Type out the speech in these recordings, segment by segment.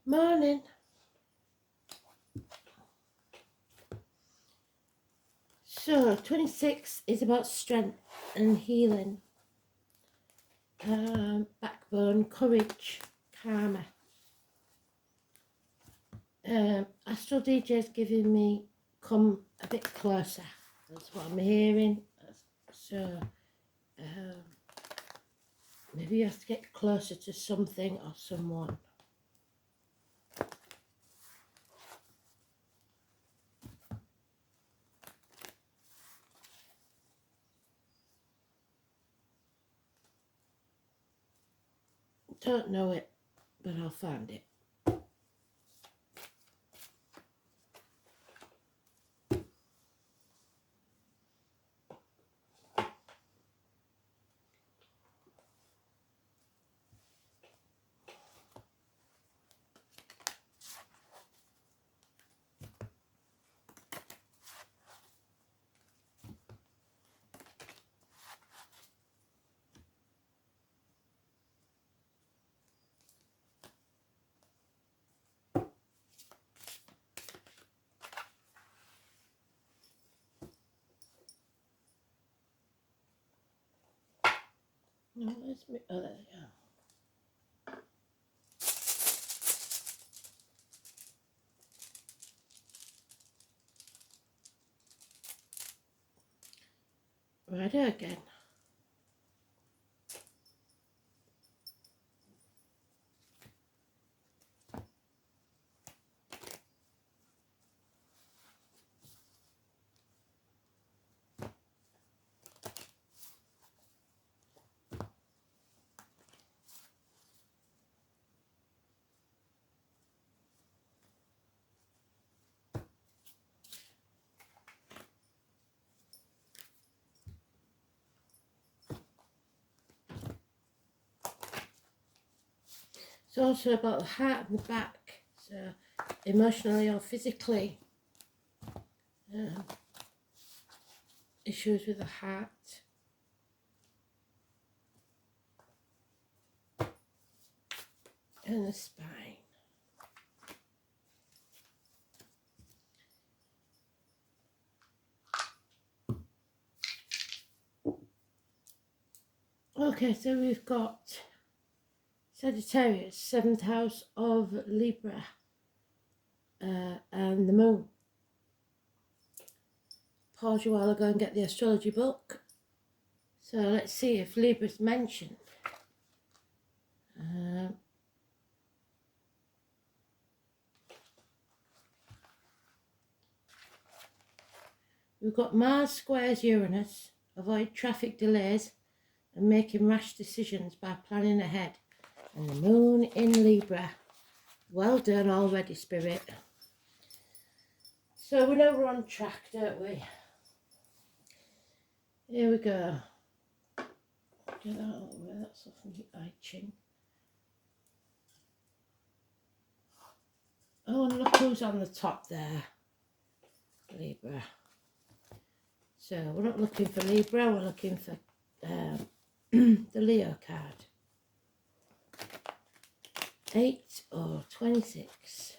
Morning. So, 26 is about strength and healing, backbone, courage, karma. Astral DJ is giving me come a bit closer. That's what I'm hearing. So, maybe you have to get closer to something or someone. Don't know it, but I'll find it. No, where's me? Oh, there you are. Righto again. It's also about the heart and the back, so emotionally or physically. Issues with the heart. And the spine. Okay, so we've got Sagittarius, 7th house of Libra, and the moon. Pause you while I go and get the astrology book. So let's see if Libra's mentioned. We've got Mars squares Uranus, avoid traffic delays and making rash decisions by planning ahead. And the moon in Libra. Well done already, Spirit. So we know we're on track, don't we? Here we go. Get that out of the way, that's off from the I Ching. Oh, and look who's on the top there. Libra. So we're not looking for Libra, we're looking for the Leo card. 8 or 26.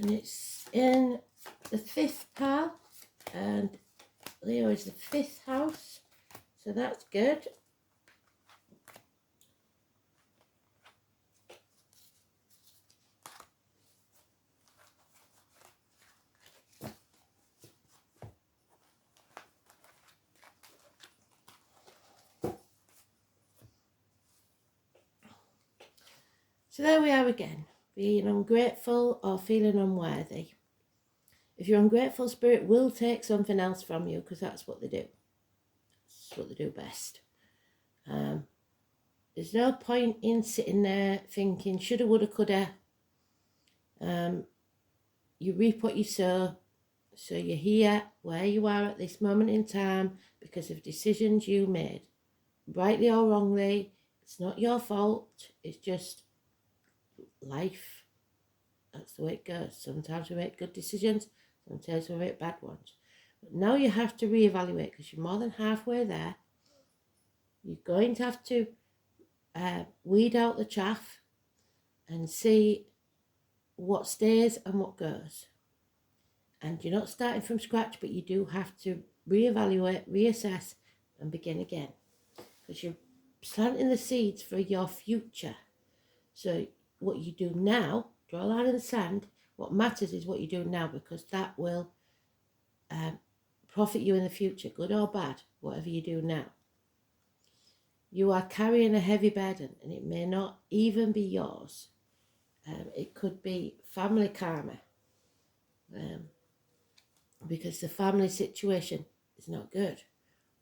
And it's in the 5th pal, and Leo is the 5th house, so that's good. So there we are again, being ungrateful or feeling unworthy. If you're ungrateful, Spirit will take something else from you, because that's what they do. That's what they do best. There's no point in sitting there thinking, shoulda, woulda, coulda. You reap what you sow. So you're here where you are at this moment in time because of decisions you made. Rightly or wrongly, it's not your fault. It's just life. That's the way it goes. Sometimes we make good decisions, sometimes we make bad ones. But now you have to reevaluate, because you're more than halfway there. You're going to have to weed out the chaff and see what stays and what goes. And you're not starting from scratch, but you do have to reevaluate, reassess, and begin again, because you're planting the seeds for your future. So what you do now, draw a line in the sand. What matters is what you do now, because that will profit you in the future, good or bad, whatever you do now. You are carrying a heavy burden, and it may not even be yours. It could be family karma, because the family situation is not good,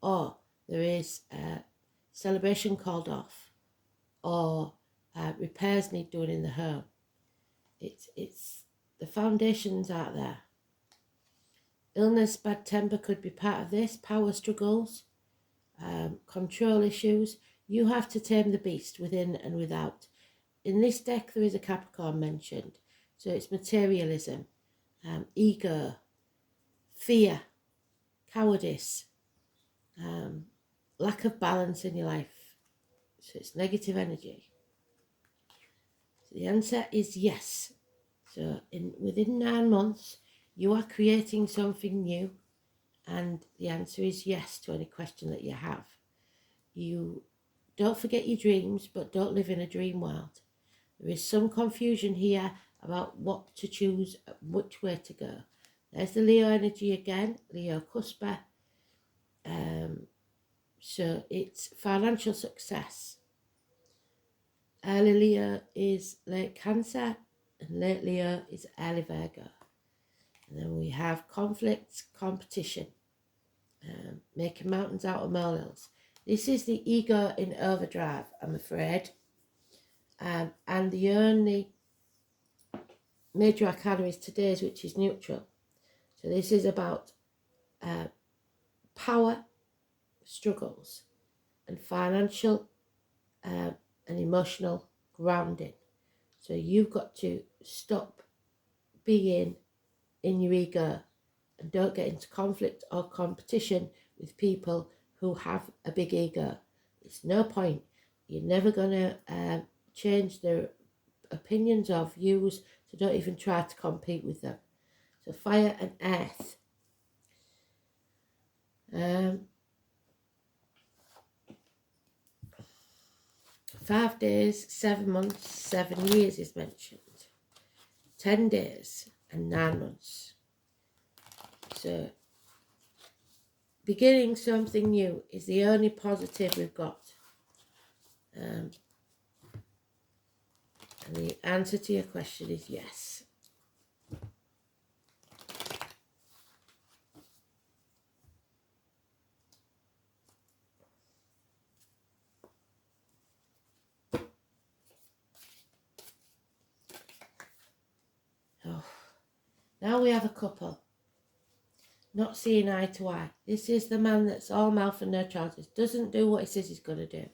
or there is a celebration called off, or repairs need doing in the home. It's the foundations aren't there. Illness, bad temper could be part of this. Power struggles, control issues. You have to tame the beast within and without. In this deck there is a Capricorn mentioned, so it's materialism, ego, fear, cowardice, lack of balance in your life. So it's negative energy. So the answer is yes. So within 9 months, you are creating something new, and the answer is yes to any question that you have. You don't forget your dreams, but don't live in a dream world. There is some confusion here about what to choose, which way to go. There's the Leo energy again, Leo Cuspa. So it's financial success. Early Leo is late Cancer, and late Leo is early Virgo. And then we have conflicts, competition, making mountains out of molehills. This is the ego in overdrive, I'm afraid. And the only major arcana is today's, which is neutral. So this is about power struggles and financial and emotional grounding. So you've got to stop being in your ego and don't get into conflict or competition with people who have a big ego. It's no point. You're never going to change their opinions or views, so don't even try to compete with them. So fire and earth. 5 days, 7 months, 7 years is mentioned. 10 days and 9 months. So beginning something new is the only positive we've got. And the answer to your question is yes. Oh. Now we have a couple not seeing eye to eye. This is the man that's all mouth and no trousers. Doesn't do what he says he's going to do.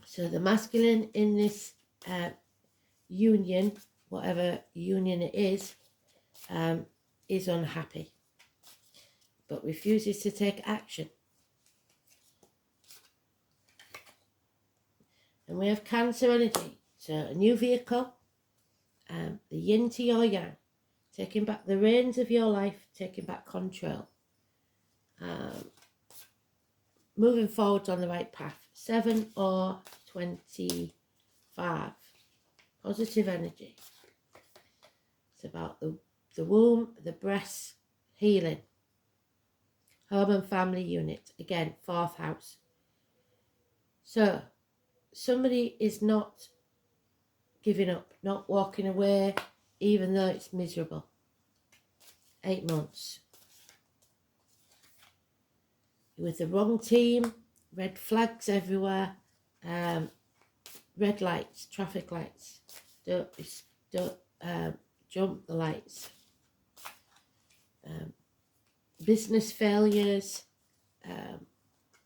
So the masculine in this union, whatever union it is unhappy, but refuses to take action. And we have Cancer energy. So a new vehicle, the yin to your yang. taking back the reins of your life, taking back control. Moving forward on the right path. 7 or 25. Positive energy. It's about the womb, the breast, healing. Home and family unit. Again, 4th house. So, somebody is not giving up, not walking away, even though it's miserable. 8 months. With the wrong team, red flags everywhere, red lights, traffic lights. Don't jump the lights. Business failures,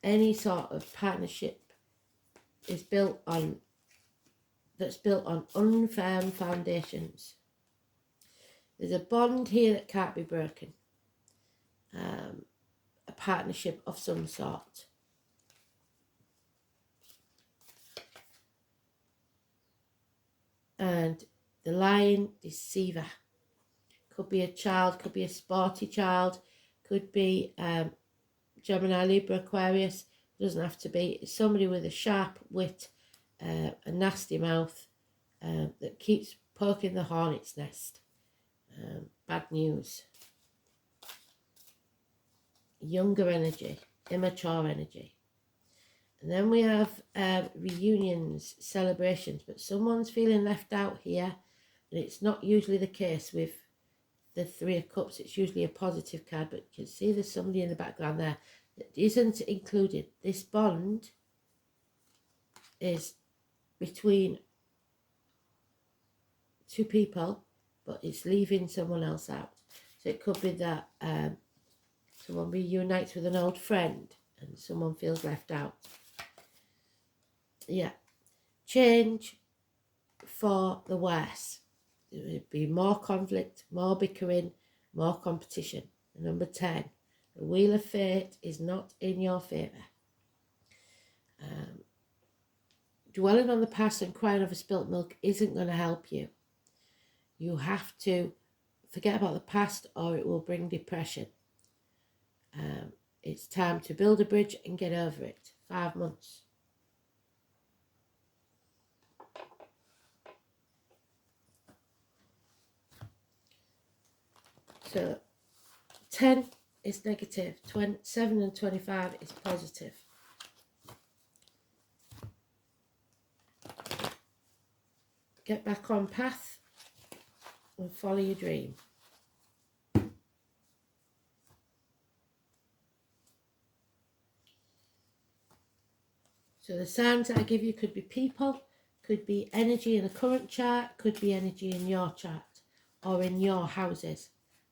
any sort of partnership is built on unfirm foundations. There's a bond here that can't be broken. A partnership of some sort. And the lying deceiver. Could be a child, could be a sporty child, could be Gemini, Libra, Aquarius. It doesn't have to be. It's somebody with a sharp wit, a nasty mouth that keeps poking the hornet's nest. Bad news. Younger energy, immature energy. And then we have reunions, celebrations, but someone's feeling left out here, and it's not usually the case with the 3 of Cups. It's usually a positive card, but you can see there's somebody in the background there that isn't included. This bond is between 2 people, but it's leaving someone else out. So it could be that someone reunites with an old friend and someone feels left out. Yeah. Change for the worse. There would be more conflict, more bickering, more competition. And number 10, the Wheel of Fate is not in your favour. Dwelling on the past and crying over spilt milk isn't going to help you. You have to forget about the past or it will bring depression. It's time to build a bridge and get over it. 5 months. So 10 is negative, 7 and 25 is positive. Get back on path and follow your dream. So the signs that I give you could be people, could be energy in a current chart, could be energy in your chart or in your houses.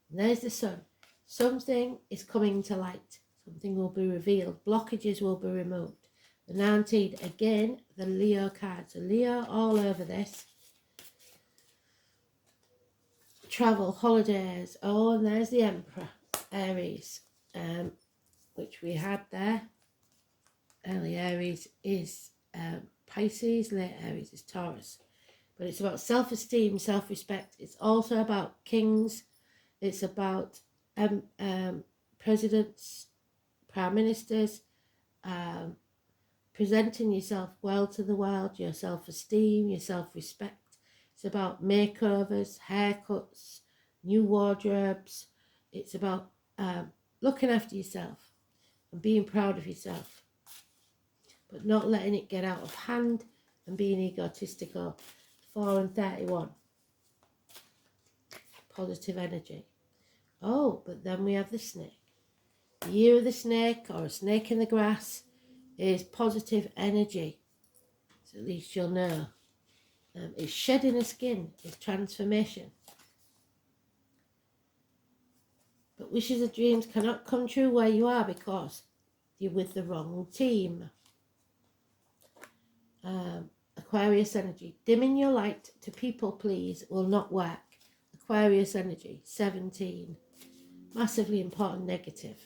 And there's the sun. Something is coming to light. Something will be revealed. Blockages will be removed. The 19, again, the Leo card. So Leo all over this. Travel, holidays. Oh, and there's the Emperor, Aries, which we had there. Early Aries is Pisces, late Aries is Taurus. But it's about self-esteem, self-respect. It's also about kings. It's about presidents, prime ministers, presenting yourself well to the world, your self-esteem, your self-respect. It's about makeovers, haircuts, new wardrobes. It's about looking after yourself and being proud of yourself, but not letting it get out of hand and being egotistical. 4 and 31. Positive energy. Oh, but then we have the snake. The year of the snake, or a snake in the grass, is positive energy. So at least you'll know. It's shedding a skin. It's transformation. But wishes and dreams cannot come true where you are because you're with the wrong team. Aquarius energy. Dimming your light to people please will not work. Aquarius energy. 17. Massively important negative.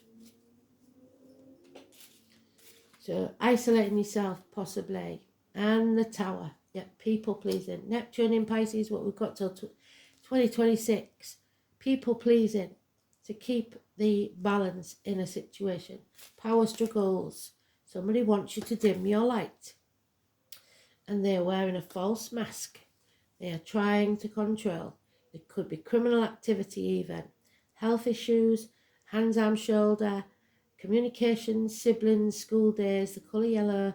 So isolating yourself possibly. And the Tower. Yep, people pleasing. Neptune in Pisces, what we've got till 2026. people pleasing to keep the balance in a situation, power struggles, somebody wants you to dim your light and they're wearing a false mask, they are trying to control. It could be criminal activity even, health issues, hands, arm, shoulder, communication, siblings, school days, the colour yellow.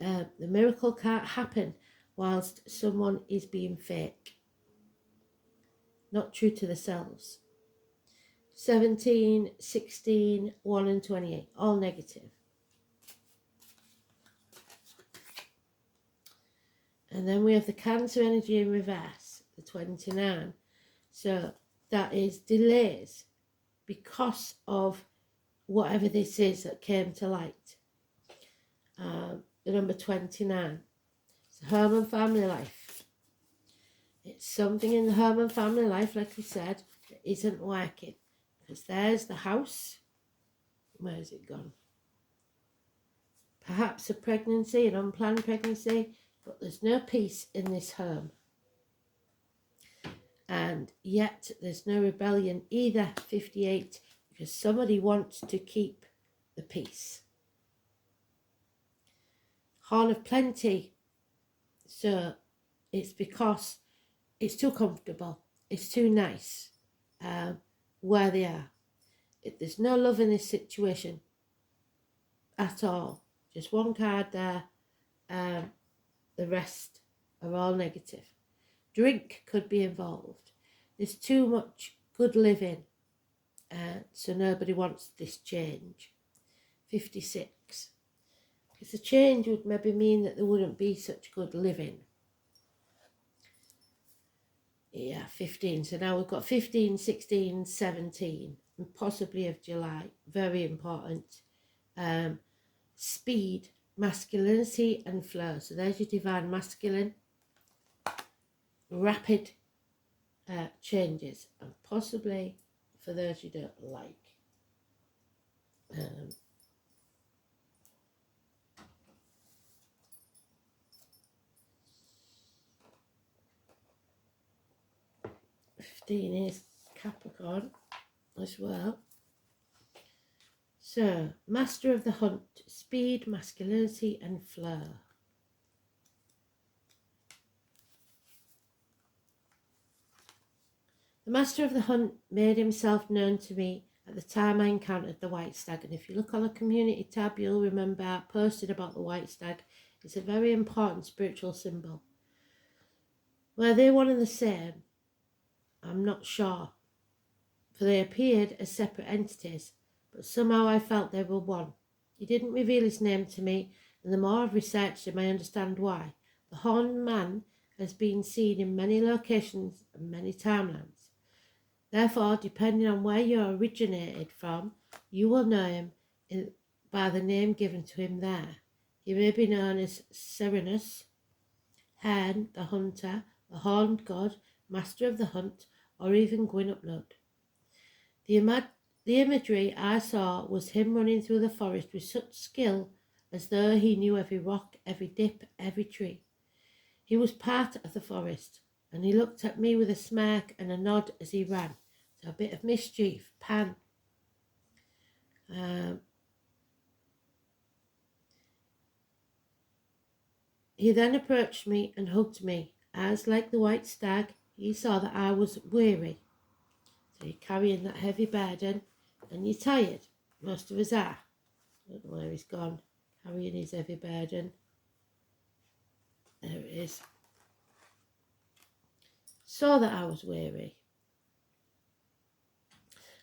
The miracle can't happen whilst someone is being fake, not true to themselves. 17, 16, 1 and 28, all negative. And then we have the Cancer energy in reverse, the 29. So that is delays because of whatever this is that came to light. The number 29. It's home and family life. It's something in the home and family life, like we said, that isn't working. Because there's the house. Where's it gone? Perhaps a pregnancy, an unplanned pregnancy, but there's no peace in this home. And yet there's no rebellion either, 58, because somebody wants to keep the peace. Horn of plenty. So it's because it's too comfortable. It's too nice where they are. There's no love in this situation at all. Just one card there. The rest are all negative. Drink could be involved. There's too much good living. So nobody wants this change. 56. Because the change would maybe mean that there wouldn't be such good living. Yeah, 15. So now we've got 15, 16, 17, and possibly of July. Very important. Speed, masculinity and flow. So there's your divine masculine. Rapid changes, and possibly for those you don't like. 15 is Capricorn as well. So, master of the hunt, speed, masculinity and flow. The master of the hunt made himself known to me at the time I encountered the white stag. And if you look on the community tab, you'll remember I posted about the white stag. It's a very important spiritual symbol. Were they one and the same? I'm not sure. For they appeared as separate entities, but somehow I felt they were one. He didn't reveal his name to me, and the more I've researched him, I understand why. The horned man has been seen in many locations and many timelines. Therefore, depending on where you originated from, you will know him by the name given to him there. He may be known as Serenus, Hern, the hunter, the horned god, master of the hunt, or even Gwynupnud. The imagery I saw was him running through the forest with such skill as though he knew every rock, every dip, every tree. He was part of the forest, and he looked at me with a smirk and a nod as he ran. So a bit of mischief, Pan. He then approached me and hugged me, as, like the white stag, he saw that I was weary. So you're carrying that heavy burden and you're tired. Most of us are. I don't know where he's gone. Carrying his heavy burden. There it is. Saw that I was weary.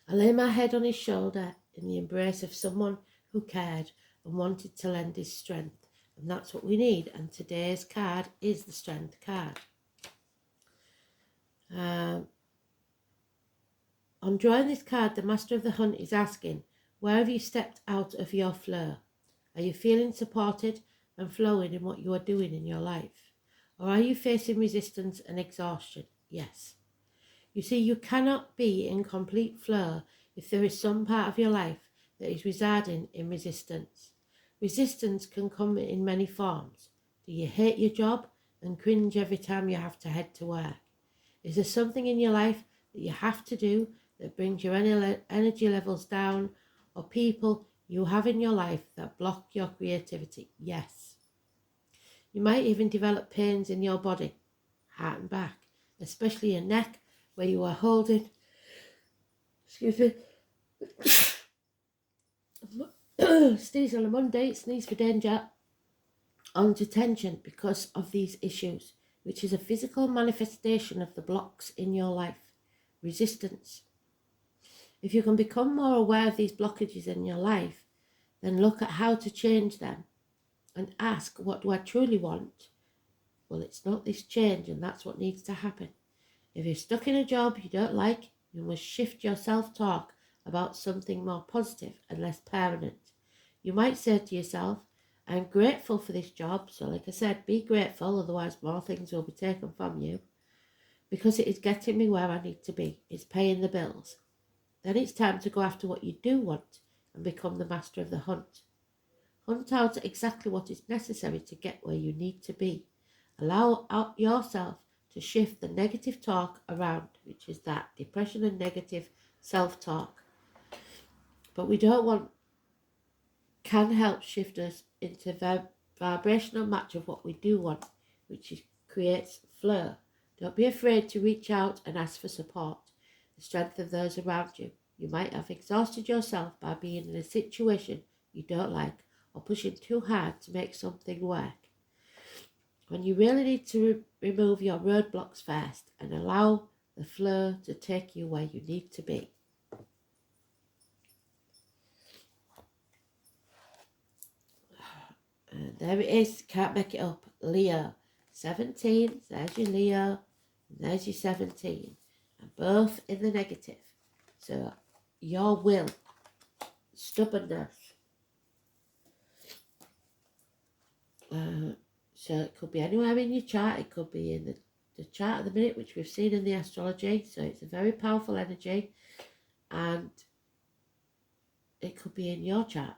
I lay my head on his shoulder in the embrace of someone who cared and wanted to lend his strength. And that's what we need. And today's card is the strength card. On drawing this card, the master of the hunt is asking, where have you stepped out of your flow? Are you feeling supported and flowing in what you are doing in your life? Or are you facing resistance and exhaustion? Yes. You see, you cannot be in complete flow if there is some part of your life that is residing in resistance. Resistance can come in many forms. Do you hate your job and cringe every time you have to head to work? Is there something in your life that you have to do that brings your energy levels down, or people you have in your life that block your creativity? Yes. You might even develop pains in your body, heart and back, especially your neck, where you are holding, excuse me, sneeze on a Monday, sneeze for danger, onto tension because of these issues, which is a physical manifestation of the blocks in your life. Resistance. If you can become more aware of these blockages in your life, then look at how to change them and ask, what do I truly want? Well, it's not this change, and that's what needs to happen. If you're stuck in a job you don't like, you must shift your self-talk about something more positive and less permanent. You might say to yourself, I'm grateful for this job, so like I said, be grateful, otherwise more things will be taken from you, because it is getting me where I need to be. It's paying the bills. Then it's time to go after what you do want and become the master of the hunt. Hunt out exactly what is necessary to get where you need to be. Allow out yourself to shift the negative talk around, which is that depression and negative self-talk. But we don't want, can help shift us into vibrational match of what we do want, which creates flow. Don't be afraid to reach out and ask for support, the strength of those around you. You might have exhausted yourself by being in a situation you don't like or pushing too hard to make something work, when you really need to remove your roadblocks first and allow the flow to take you where you need to be. And there it is, can't make it up. Leo, 17, there's your Leo, and there's your 17, and both in the negative. So your will, stubbornness. So it could be anywhere in your chart. It could be in the chart at the minute, which we've seen in the astrology. So it's a very powerful energy, and it could be in your chart.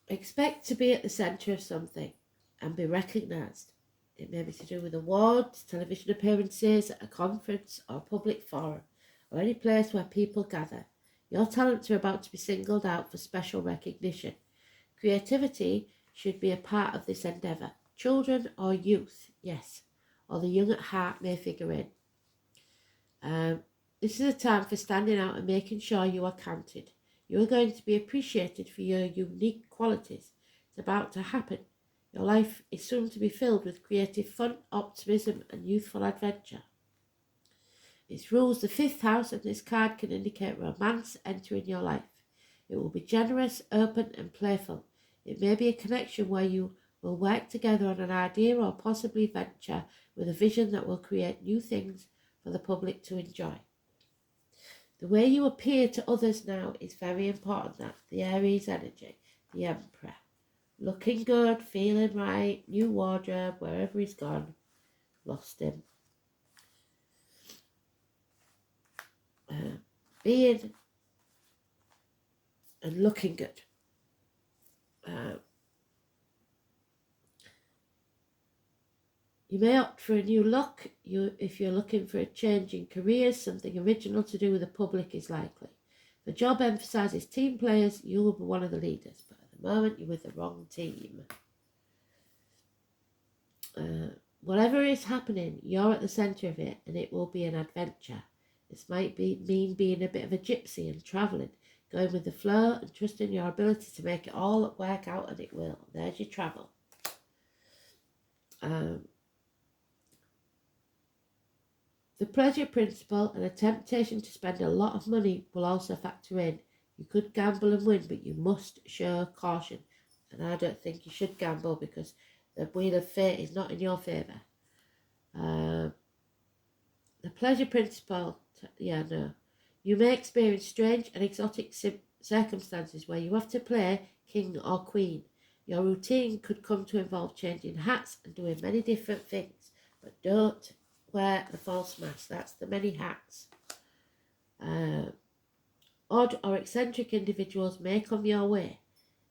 Expect to be at the centre of something and be recognised. It may be to do with awards, television appearances, a conference or a public forum, or any place where people gather. Your talents are about to be singled out for special recognition. Creativity should be a part of this endeavour. Children or youth, yes, or the young at heart may figure in. This is a time for standing out and making sure you are counted. You are going to be appreciated for your unique qualities. It's about to happen. Your life is soon to be filled with creative fun, optimism and youthful adventure. It rules the 5th house, and this card can indicate romance entering your life. It will be generous, open and playful. It may be a connection where you will work together on an idea or possibly venture with a vision that will create new things for the public to enjoy. The way you appear to others now is very important. That's the Aries energy, the Emperor. Looking good, feeling right, new wardrobe, wherever he's gone, lost him. Being and looking good. You may opt for a new look. If you're looking for a change in careers, something original to do with the public is likely. The job emphasises team players, you will be one of the leaders, but at the moment you're with the wrong team. Whatever is happening, you're at the centre of it, and it will be an adventure. This might mean being a bit of a gypsy and travelling, going with the flow and trusting your ability to make it all work out, and it will. There's your travel. The pleasure principle and a temptation to spend a lot of money will also factor in. You could gamble and win, but you must show caution. And I don't think you should gamble, because the wheel of fate is not in your favour. The pleasure principle, You may experience strange and exotic circumstances where you have to play king or queen. Your routine could come to involve changing hats and doing many different things, but don't wear the false mask. That's the many hats. Odd or eccentric individuals may come your way,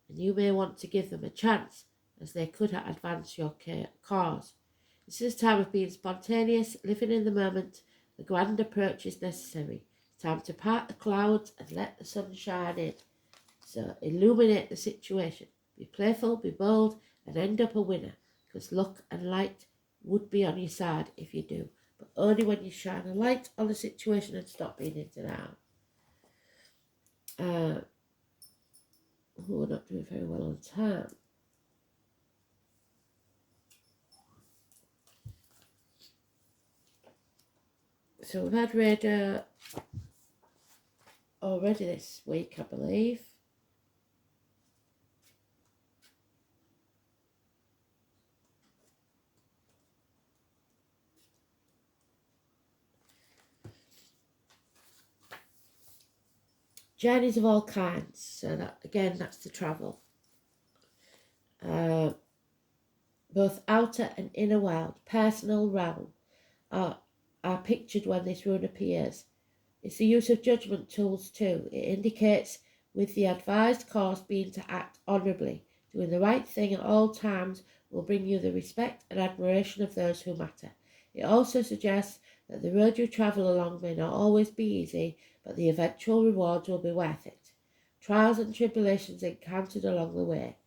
and you may want to give them a chance, as they could advance your cause. This is a time of being spontaneous, living in the moment. The grand approach is necessary. Time to part the clouds and let the sun shine in. So illuminate the situation. Be playful, be bold, and end up a winner, because luck and light would be on your side if you do, but only when you shine a light on the situation and stop being in denial. We're not doing very well on time. So we've had radar already this week, I believe. Journeys of all kinds. So that again, that's the travel. Both outer and inner world, personal realm, are pictured when this rune appears. It's the use of judgment tools too. It indicates with the advised course being to act honourably. Doing the right thing at all times will bring you the respect and admiration of those who matter. It also suggests that the road you travel along may not always be easy, but the eventual rewards will be worth it. Trials and tribulations encountered along the way.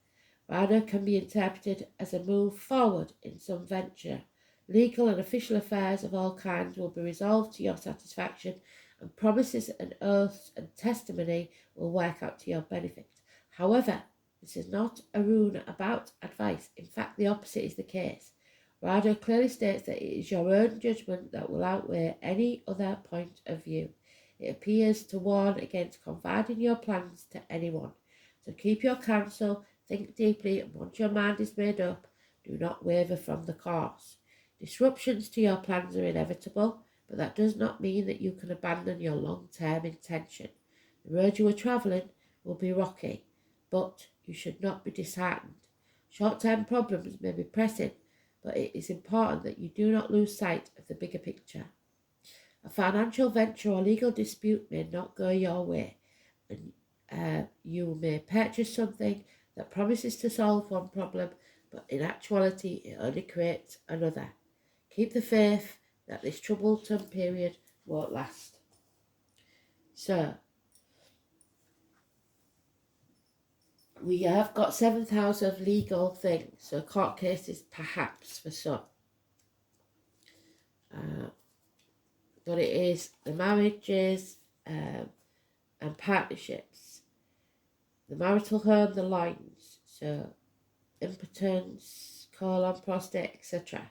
Rana can be interpreted as a move forward in some venture. Legal and official affairs of all kinds will be resolved to your satisfaction, and promises and oaths and testimony will work out to your benefit. However, this is not a rune about advice. In fact, the opposite is the case. Rado clearly states that it is your own judgment that will outweigh any other point of view. It appears to warn against confiding your plans to anyone. So keep your counsel, think deeply, and once your mind is made up, do not waver from the course. Disruptions to your plans are inevitable, but that does not mean that you can abandon your long-term intention. The road you are travelling will be rocky, but you should not be disheartened. Short-term problems may be pressing, but it is important that you do not lose sight of the bigger picture. A financial venture or legal dispute may not go your way, and you may purchase something that promises to solve one problem, but in actuality it only creates another. Keep the faith that this troublesome period won't last. So, we have got 7th house of legal things, so court cases perhaps for some. But it is the marriages and partnerships, the marital home, the lines, so impotence, colon, prostate, etc.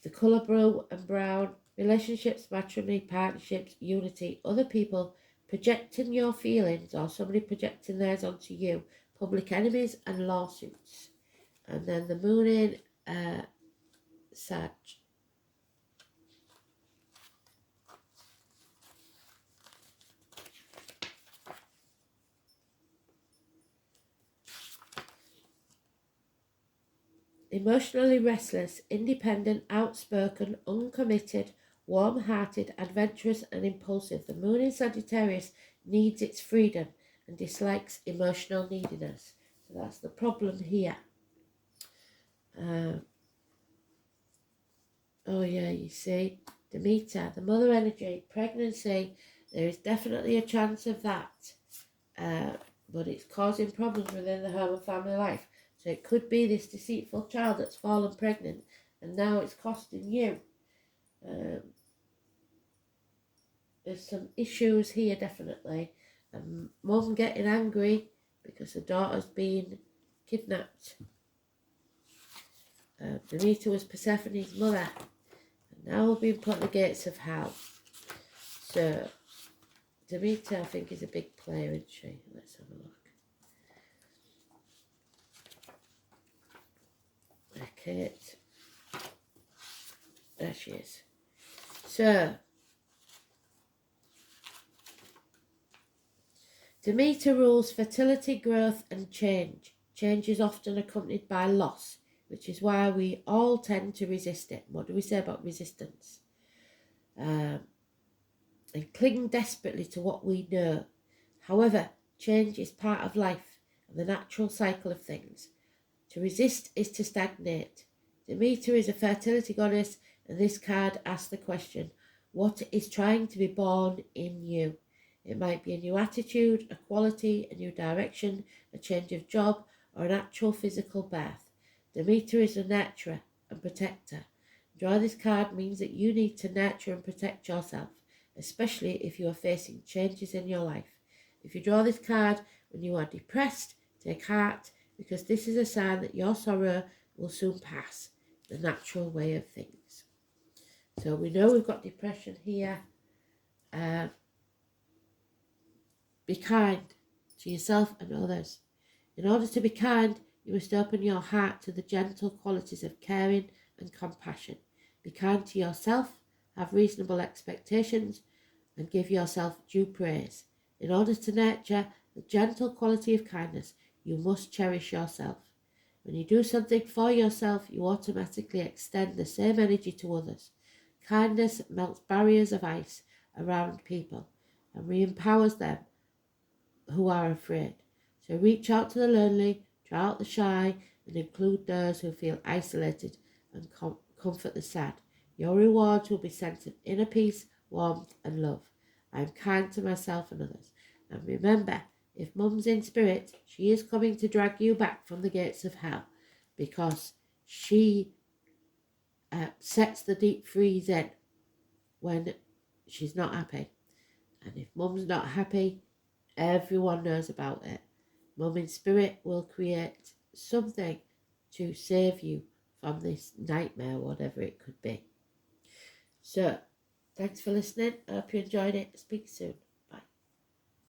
The colour blue and brown, relationships, matrimony, partnerships, unity, other people projecting your feelings or somebody projecting theirs onto you, public enemies and lawsuits. And then the moon in Sag. Emotionally restless, independent, outspoken, uncommitted, warm-hearted, adventurous and impulsive. The moon in Sagittarius needs its freedom and dislikes emotional neediness. So that's the problem here. Oh yeah, you see, Demeter, the mother energy, pregnancy, there is definitely a chance of that. But it's causing problems within the home and family life. So it could be this deceitful child that's fallen pregnant and now it's costing you. There's some issues here definitely. Mum getting angry because the daughter's been kidnapped. Demeter was Persephone's mother. And now we're being put at the gates of hell. So Demeter I think is a big player, isn't she? Let's have a look. Kate. There she is. So, Demeter rules fertility, growth and change. Change is often accompanied by loss, which is why we all tend to resist it. What do we say about resistance? And cling desperately to what we know. However, change is part of life and the natural cycle of things. To resist is to stagnate. Demeter is a fertility goddess, and this card asks the question, what is trying to be born in you? It might be a new attitude, a quality, a new direction, a change of job, or an actual physical birth. Demeter is a nurturer and protector. Draw this card means that you need to nurture and protect yourself, especially if you are facing changes in your life. If you draw this card when you are depressed, take heart, because this is a sign that your sorrow will soon pass, the natural way of things. So we know we've got depression here. Be kind to yourself and others. In order to be kind, you must open your heart to the gentle qualities of caring and compassion. Be kind to yourself, have reasonable expectations, and give yourself due praise. In order to nurture the gentle quality of kindness, you must cherish yourself. When you do something for yourself, you automatically extend the same energy to others. Kindness melts barriers of ice around people and re-empowers them who are afraid. So reach out to the lonely, draw out the shy, and include those who feel isolated and comfort the sad. Your rewards will be sense of inner peace, warmth and love. I am kind to myself and others. And remember, if Mum's in spirit, she is coming to drag you back from the gates of hell, because she sets the deep freeze in when she's not happy. And if Mum's not happy, everyone knows about it. Mum in spirit will create something to save you from this nightmare, whatever it could be. So, thanks for listening. I hope you enjoyed it. Speak soon.